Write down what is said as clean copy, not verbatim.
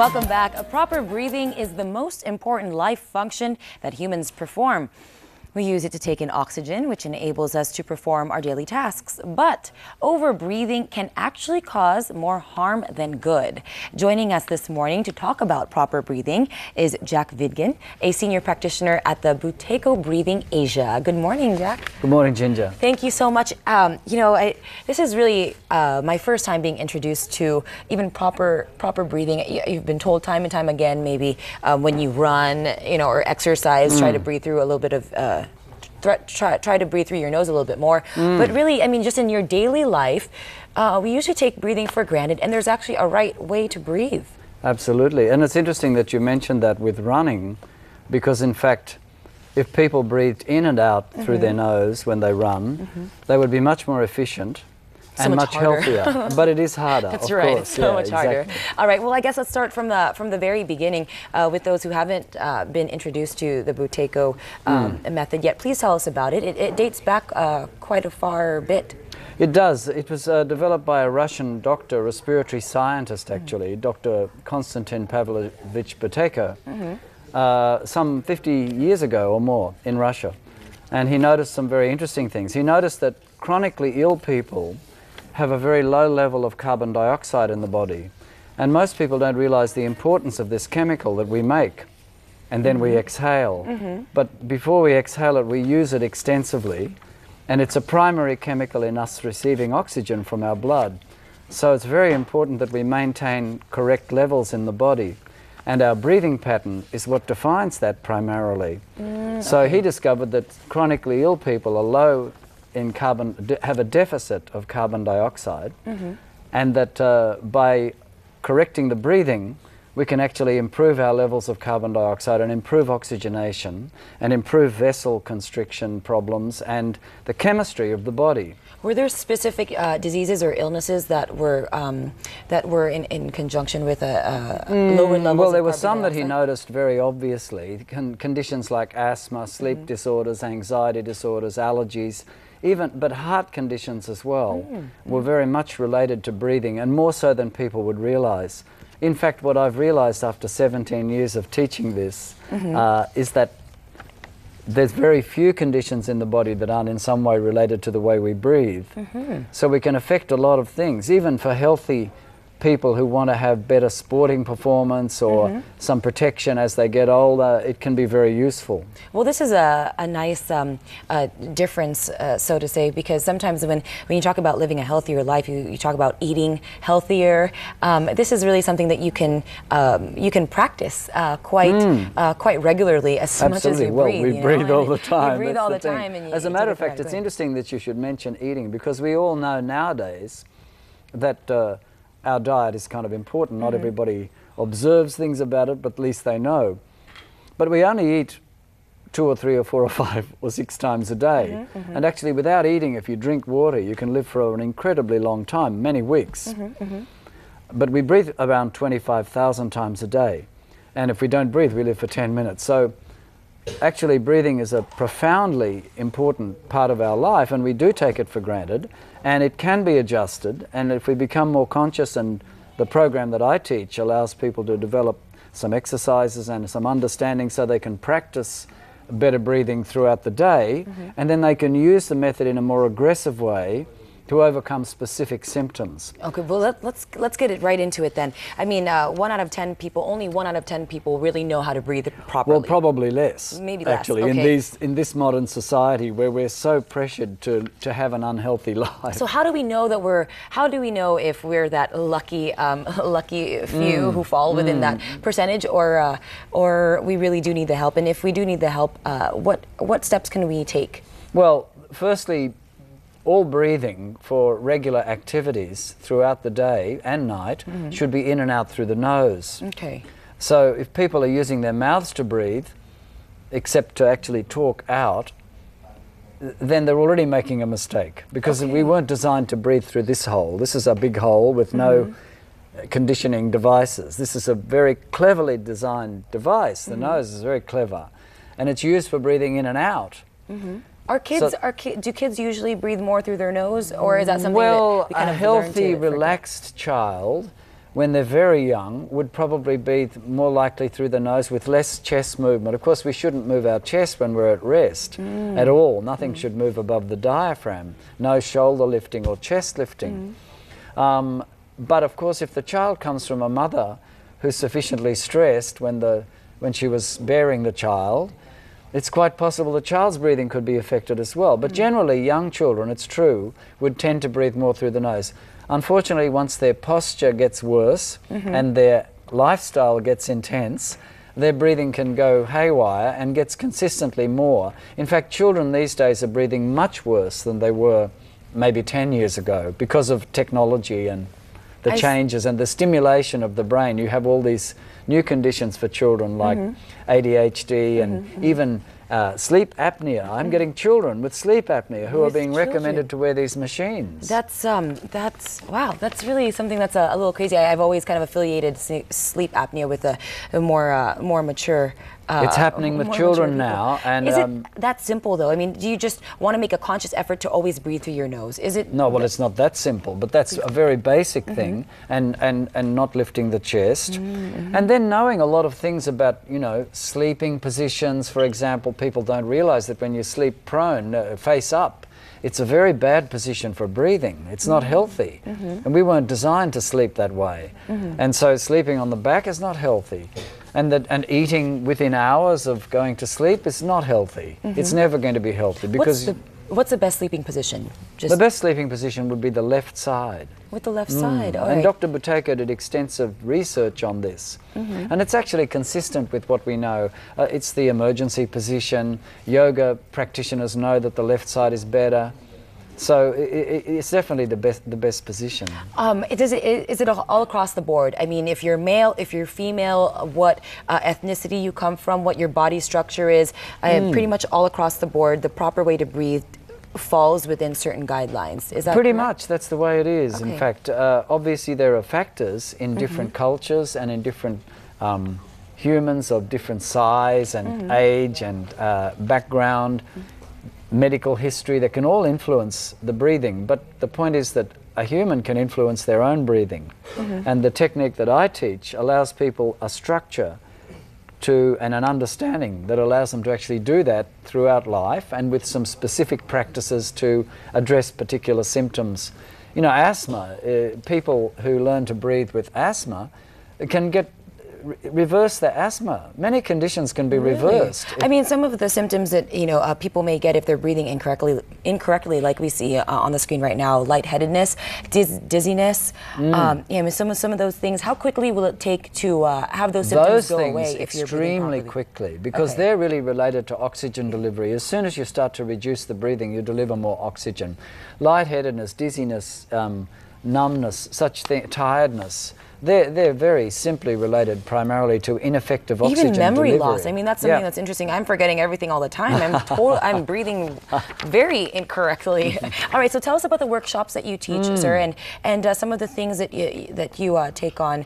Welcome back. Proper breathing is the most important life function that humans perform. We use it to take in oxygen, which enables us to perform our daily tasks. But over-breathing can actually cause more harm than good. Joining us this morning to talk about proper breathing is Jac Vidgen, a senior practitioner at the Buteyko Breathing Asia. Good morning, Jac. Good morning, Ginger. Thank you so much. This is really my first time being introduced to even proper breathing. You've been told time and time again, maybe when you run, or exercise, try to breathe through a little bit of try to breathe through your nose a little bit more. But really, I mean, just in your daily life, we usually take breathing for granted, and there's actually a right way to breathe. Absolutely. And it's interesting that you mentioned that with running, because in fact, if people breathed in and out through their nose when they run, they would be much more efficient and much healthier. But it is harder. That's of right. Course. So much harder. Exactly. All right. Well, I guess let's start from the very beginning with those who haven't been introduced to the Buteyko method yet. Please tell us about it. It dates back quite a far bit. It does. It was developed by a Russian doctor, respiratory scientist actually, Dr. Konstantin Pavlovich Buteyko, some 50 years ago or more in Russia. And he noticed some very interesting things. He noticed that chronically ill people have a very low level of carbon dioxide in the body. And most people don't realize the importance of this chemical that we make and then we exhale. But before we exhale it, we use it extensively. And it's a primary chemical in us receiving oxygen from our blood. So it's very important that we maintain correct levels in the body. And our breathing pattern is what defines that primarily. So he discovered that chronically ill people are low in have a deficit of carbon dioxide, and that by correcting the breathing, we can actually improve our levels of carbon dioxide and improve oxygenation and improve vessel constriction problems and the chemistry of the body. Were there specific diseases or illnesses that were in conjunction with a lower level? Well, there were some that he noticed very obviously. Conditions like asthma, sleep disorders, anxiety disorders, allergies, but heart conditions as well were very much related to breathing, and more so than people would realize. In fact, what I've realized after 17 years of teaching this is that there's very few conditions in the body that aren't in some way related to the way we breathe. So we can affect a lot of things, even for healthy people who want to have better sporting performance or some protection as they get older. It can be very useful. Well, this is a nice difference, so to say, because sometimes when you talk about living a healthier life, you talk about eating healthier. This is really something that you can practice quite regularly as much as you breathe. Well, we breathe all the time. We breathe all the time. And as a matter of fact, it's interesting that you should mention eating, because we all know nowadays that our diet is kind of important. Not everybody observes things about it, but at least they know. But we only eat 2 or 3 or 4 or 5 or 6 times a day. And actually, without eating, if you drink water, you can live for an incredibly long time, many weeks. But we breathe around 25,000 times a day. And if we don't breathe, we live for 10 minutes. So actually, breathing is a profoundly important part of our life, and we do take it for granted. And it can be adjusted, and if we become more conscious, and the program that I teach allows people to develop some exercises and some understanding so they can practice better breathing throughout the day, and then they can use the method in a more aggressive way to overcome specific symptoms. Okay, well, let's get it right into it then. I mean, only 1 out of 10 people really know how to breathe properly. Well, probably less. Maybe less. Actually, in this modern society where we're so pressured to have an unhealthy life. So how do we know that how do we know if we're that lucky few who fall within that percentage, or we really do need the help? And if we do need the help, what steps can we take? Well, firstly, all breathing for regular activities throughout the day and night should be in and out through the nose. Okay. So if people are using their mouths to breathe, except to actually talk out, then they're already making a mistake, because we weren't designed to breathe through this hole. This is a big hole with no conditioning devices. This is a very cleverly designed device. The nose is very clever, and it's used for breathing in and out. Do kids usually breathe more through their nose, or is that something that we kind of a healthy, learn to relaxed child when they're very young, would probably be more likely through the nose with less chest movement. Of course, we shouldn't move our chest when we're at rest at all. Nothing should move above the diaphragm. No shoulder lifting or chest lifting. But of course, if the child comes from a mother who's sufficiently stressed when she was bearing the child, it's quite possible the child's breathing could be affected as well. But generally, young children, it's true, would tend to breathe more through the nose. Unfortunately, once their posture gets worse and their lifestyle gets intense, their breathing can go haywire and gets consistently more. In fact, children these days are breathing much worse than they were maybe 10 years ago because of technology and the changes and the stimulation of the brain. You have all these new conditions for children like ADHD and even sleep apnea. I'm getting children with sleep apnea who are being recommended to wear these machines. That's wow. That's really something that's a little crazy. I've always kind of affiliated sleep apnea with a more mature. It's happening with children now, and is it that simple though? I mean, do you just want to make a conscious effort to always breathe through your nose? Is it? No, well, it's not that simple, but that's a very basic thing, and not lifting the chest, and then knowing a lot of things about, you know, sleeping positions. For example, people don't realize that when you sleep prone, face up, it's a very bad position for breathing. It's not healthy, and we weren't designed to sleep that way, and so sleeping on the back is not healthy. And eating within hours of going to sleep is not healthy. It's never going to be healthy because... What's the best sleeping position? The best sleeping position would be the left side. With the left side, all right. And Dr. Buteyko did extensive research on this. And it's actually consistent with what we know. It's the emergency position. Yoga practitioners know that the left side is better. So it's definitely the best position. Is it all across the board? I mean, if you're male, if you're female, what ethnicity you come from, what your body structure is, pretty much all across the board, the proper way to breathe falls within certain guidelines. Is that pretty correct? much? That's the way it is. Okay. In fact, obviously there are factors in different cultures and in different humans of different size and age and background. Medical history that can all influence the breathing, but the point is that a human can influence their own breathing, and the technique that I teach allows people a structure to and an understanding that allows them to actually do that throughout life, and with some specific practices to address particular symptoms. You know, asthma, people who learn to breathe with asthma can reverse their asthma. Many conditions can be reversed. I mean, some of the symptoms that, you know, people may get if they're breathing incorrectly, like we see on the screen right now, lightheadedness, dizziness. Yeah, I mean, some of those things. How quickly will it take to have those symptoms go away if you're breathing properly? Extremely quickly, because they're really related to oxygen delivery. As soon as you start to reduce the breathing, you deliver more oxygen. Lightheadedness, dizziness, numbness, tiredness. They're very simply related primarily to ineffective oxygen delivery. Even memory delivery. loss. I mean, that's something that's interesting. I'm forgetting everything all the time. I'm breathing very incorrectly. All right, so tell us about the workshops that you teach, sir, and some of the things that you take on.